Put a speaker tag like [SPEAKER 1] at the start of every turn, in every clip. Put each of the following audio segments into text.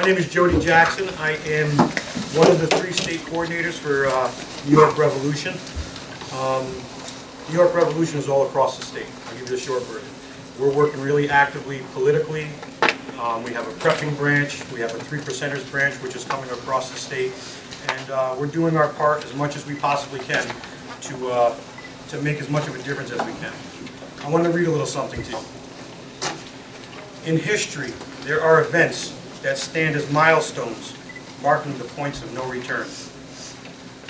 [SPEAKER 1] My name is Jody Jackson. I am one of the 3 state coordinators for New York Revolution. New York Revolution is all across the state. I'll give you a short version. We're working really actively politically. We have a prepping branch. We have a 3 percenters branch, which is coming across the state. And we're doing our part as much as we possibly can to make as much of a difference as we can. I want to read a little something to you. In history, there are events that stand as milestones, marking the points of no return.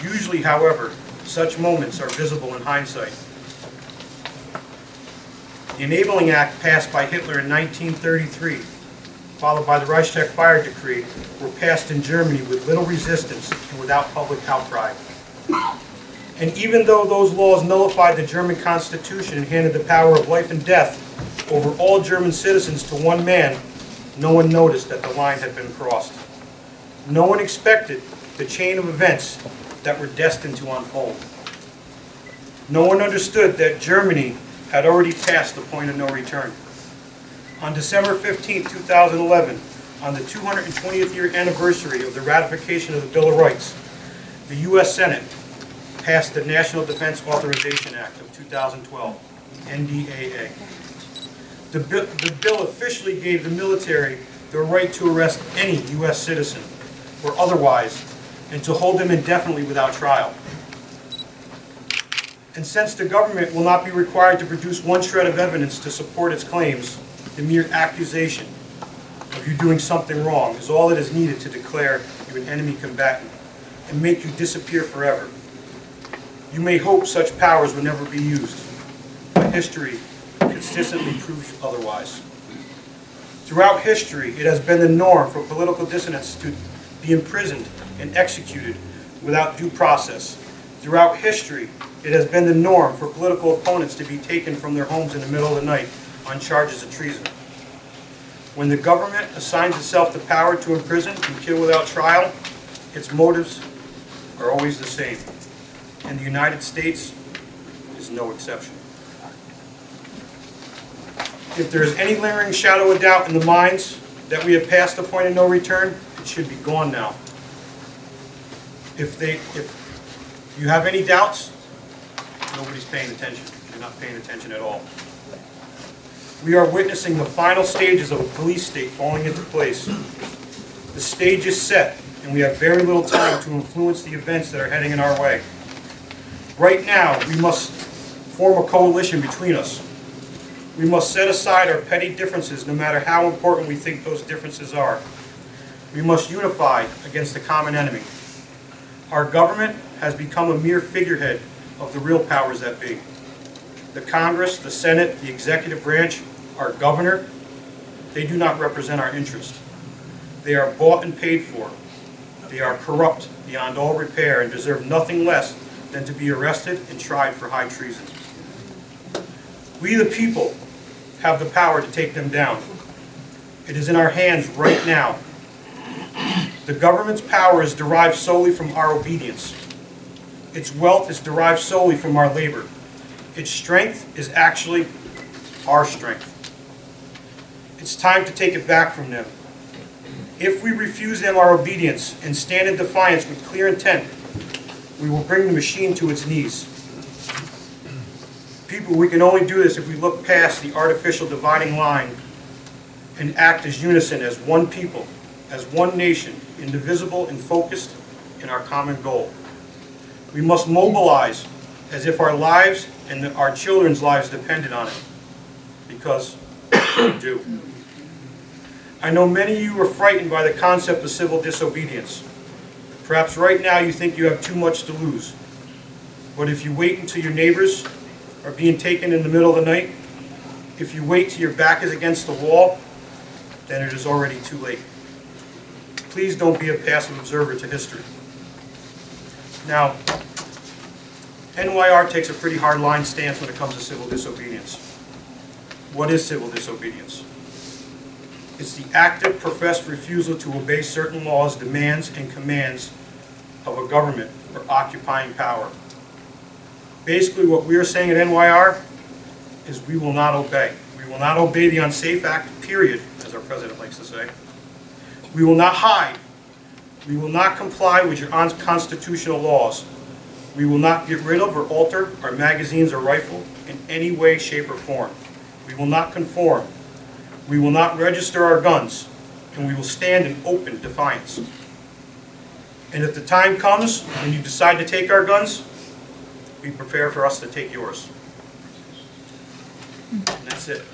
[SPEAKER 1] Usually, however, such moments are visible in hindsight. The Enabling Act passed by Hitler in 1933, followed by the Reichstag Fire Decree, were passed in Germany with little resistance and without public outcry. And even though those laws nullified the German Constitution and handed the power of life and death over all German citizens to one man, no one noticed that the line had been crossed. No one expected the chain of events that were destined to unfold. No one understood that Germany had already passed the point of no return. On December 15, 2011, on the 220th year anniversary of the ratification of the Bill of Rights, the U.S. Senate passed the National Defense Authorization Act of 2012, NDAA. The bill officially gave the military the right to arrest any U.S. citizen or otherwise and to hold them indefinitely without trial. And since the government will not be required to produce one shred of evidence to support its claims, the mere accusation of you doing something wrong is all that is needed to declare you an enemy combatant and make you disappear forever. You may hope such powers will never be used, but history consistently proves otherwise. Throughout history, it has been the norm for political dissidents to be imprisoned and executed without due process. Throughout history, it has been the norm for political opponents to be taken from their homes in the middle of the night on charges of treason. When the government assigns itself the power to imprison and kill without trial, its motives are always the same. And the United States is no exception. If there is any lingering shadow of doubt in the minds that we have passed the point of no return, it should be gone now. If you have any doubts, nobody's paying attention. You're not paying attention at all. We are witnessing the final stages of a police state falling into place. The stage is set, and we have very little time to influence the events that are heading in our way. Right now, we must form a coalition between us. We must set aside our petty differences, no matter how important we think those differences are. We must unify against the common enemy. Our government has become a mere figurehead of the real powers that be. The Congress, the Senate, the executive branch, our governor, they do not represent our interest. They are bought and paid for. They are corrupt beyond all repair and deserve nothing less than to be arrested and tried for high treason. We, the people, have the power to take them down. It is in our hands right now. The government's power is derived solely from our obedience. Its wealth is derived solely from our labor. Its strength is actually our strength. It's time to take it back from them. If we refuse them our obedience and stand in defiance with clear intent, we will bring the machine to its knees. People, we can only do this if we look past the artificial dividing line and act as unison, as one people, as one nation, indivisible and focused in our common goal. We must mobilize as if our lives and our children's lives depended on it, because we do. I know many of you are frightened by the concept of civil disobedience. Perhaps right now you think you have too much to lose. But if you wait until your neighbors are being taken in the middle of the night, if you wait till your back is against the wall, then it is already too late. Please don't be a passive observer to history. Now, NYR takes a pretty hard line stance when it comes to civil disobedience. What is civil disobedience? It's the active, professed refusal to obey certain laws, demands, and commands of a government or occupying power. Basically, what we are saying at NYR is we will not obey. We will not obey the Unsafe Act, period, as our president likes to say. We will not hide. We will not comply with your unconstitutional laws. We will not get rid of or alter our magazines or rifle in any way, shape, or form. We will not conform. We will not register our guns, and we will stand in open defiance. And if the time comes when you decide to take our guns, be prepared for us to take yours. And that's it.